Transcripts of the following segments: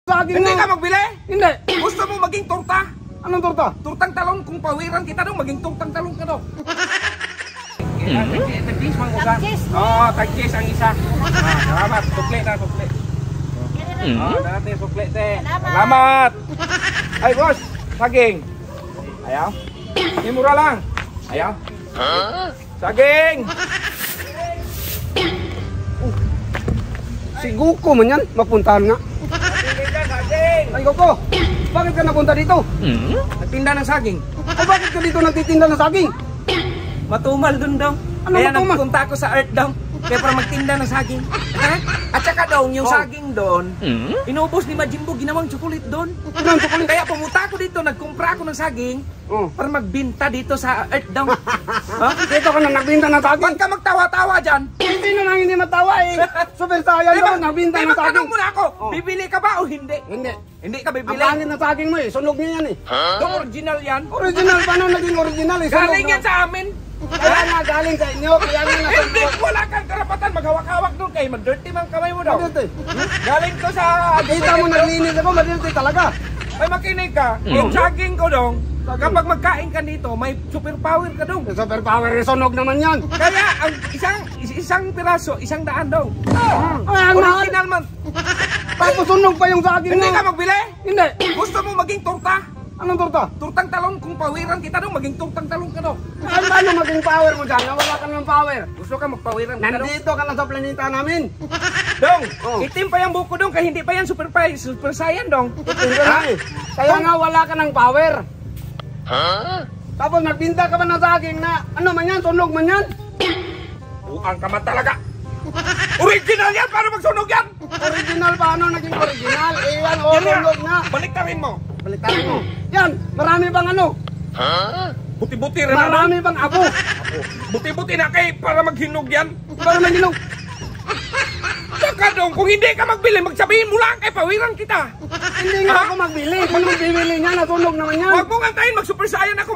Saging Hindi na. ka magbili? Hindi. Gusto mo maging torta? Anong torta? Turtang talong, kung pawiran kita dong, maging turtang talong ka dong. Tag-cheese mang usa. Oo, tag-cheese ang isa. Salamat, sukle na, sukle. Dati sukle te. Salamat. Ay boss, saging. Ayaw. Ini murah lang. Ayaw. Saging. Si Guko man yan. Mapuntahan nga. Saging. Ay Guko, bakit ka napunta dito? Nagtinda ng saging. O bakit ka dito nagtitinda ng saging? Matumal dun daw. Ano Kaya matumal? nagpunta ako sa Earth daw. Kaya para magtinda ng saging. At saka daw, yung saging doon, inubos ni Majimbo, ginawang chocolate doon. Anong chocolate? Kaya pumunta ako dito, nagkumpra ako ng saging para magbinta dito sa Earth daw. Dito ka na nagbinta ng saging? Huwag ka magtawa-tawa dyan. Hindi na lang hindi matawa eh. Super saya Diba? yun, nagbinta ng Magtanong saging. muna ako, bibili ka ba o hindi? Hindi. Hindi ka Ang bibili. pangit na saging mo eh. Sunog niya yan eh. Yung original yan. Original, paano naging original eh? Sunog Galing na. yan sa amin. Kaya nga galing sa inyo, kaya nga Hindi, nasunog. wala kang karapatan maghawak-hawak doon kay mag-dirty mang kamay mo daw. Madirty. Galing to sa... Kita mo naglinis ako, madirty talaga. Ay makinig ka, yung saging ko dong, kapag magkain ka dito, may superpower ka dong. Super power, sunog naman yan. Kaya ang isang piraso, 100 daw. Ay, ang mahal. Original man. Tapos sunog pa yung saging Hindi mo. ka magbili? Hindi. Gusto mo maging torta? Anong torta? Turtang talong, kung pawiran kita dong, maging turtang talong ka dong. Ay, paano maging power mo dyan? Wala ka ng power. Gusto ka magpawiran kita dong? Nandito ka lang sa planeta namin. Dong, Oh. itim pa yung buko dong, kaya hindi pa yan super saiyan dong. Tingnan na eh. Kaya nga wala ka ng power. Tapos nagbinta ka ba ng saging na ano man yan, sunog man yan? Buang ka man talaga. Original yan, paano magsunog yan? Original paano naging original? Eh yan, Yan na. sunog na. Baliktarin mo. Baliktad mo. Yan, marami bang ano? Buti-buti rin na. Marami bang abo? Buti-buti na kay para maghinog yan. Para maginog. Saka dong, kung hindi ka magbili, magsabihin mo lang kay pawiran kita. Hindi nga ako magbili. Kung magbibili niya, nasunog naman yan. Huwag mong antayin, mag-super saiyan ako,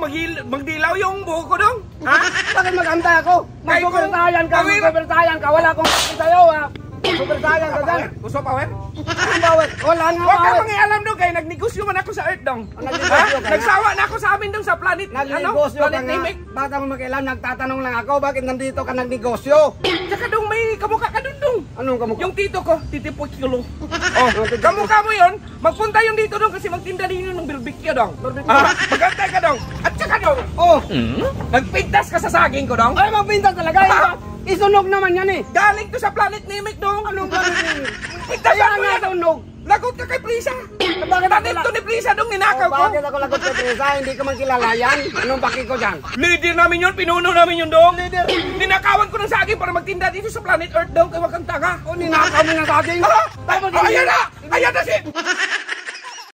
magdilaw yung buho ko dong. Ha? Bakit mag-antay ako? Mag-super saiyan ka, mag-super saiyan ka. Wala akong kapit sa'yo ha. Super saiyan ka dyan. Gusto power? Ang bawat. Wala nga Huwag ka bawat. mangialam dong, kaya nagnegosyo man ako sa Earth dong. Nagnegosyo ka na? Nagsawa na ako sa amin dong sa planet. Nagnegosyo ka Planet nga. Namek. Bata mo makialam, nagtatanong lang ako, bakit nandito ka nagnegosyo? Tsaka dong, may kamukha ka dun dong. Anong kamukha? Yung tito ko, Titi Puchulo. Oh, kamukha mo yun, magpunta yung dito dong kasi magtinda din yun ng bilbikyo dong. Magantay ka dong. At saka dong, Oh, nagpintas ka sa saging ko dong. ay magbintas talaga. Isunog naman yan eh. Galing to sa planet Namek dong. Anong gagawin? Pintas Kaya mo nga yan. sunog. Lagot ka kay Prisa. Bakit ako Tanim to ni Prisa dong, ninakaw ko. Bakit ako lagot kay Teresa? Hindi ko man kilala yan. Anong paki ko dyan? Leader namin yun, pinuno namin yun dong. Leader. Ninakawan ko ng saging para magtinda dito sa planet Earth dong, kaya wag kang tanga. O ninakaw mo ng saging? Ayan na! Ayan na si...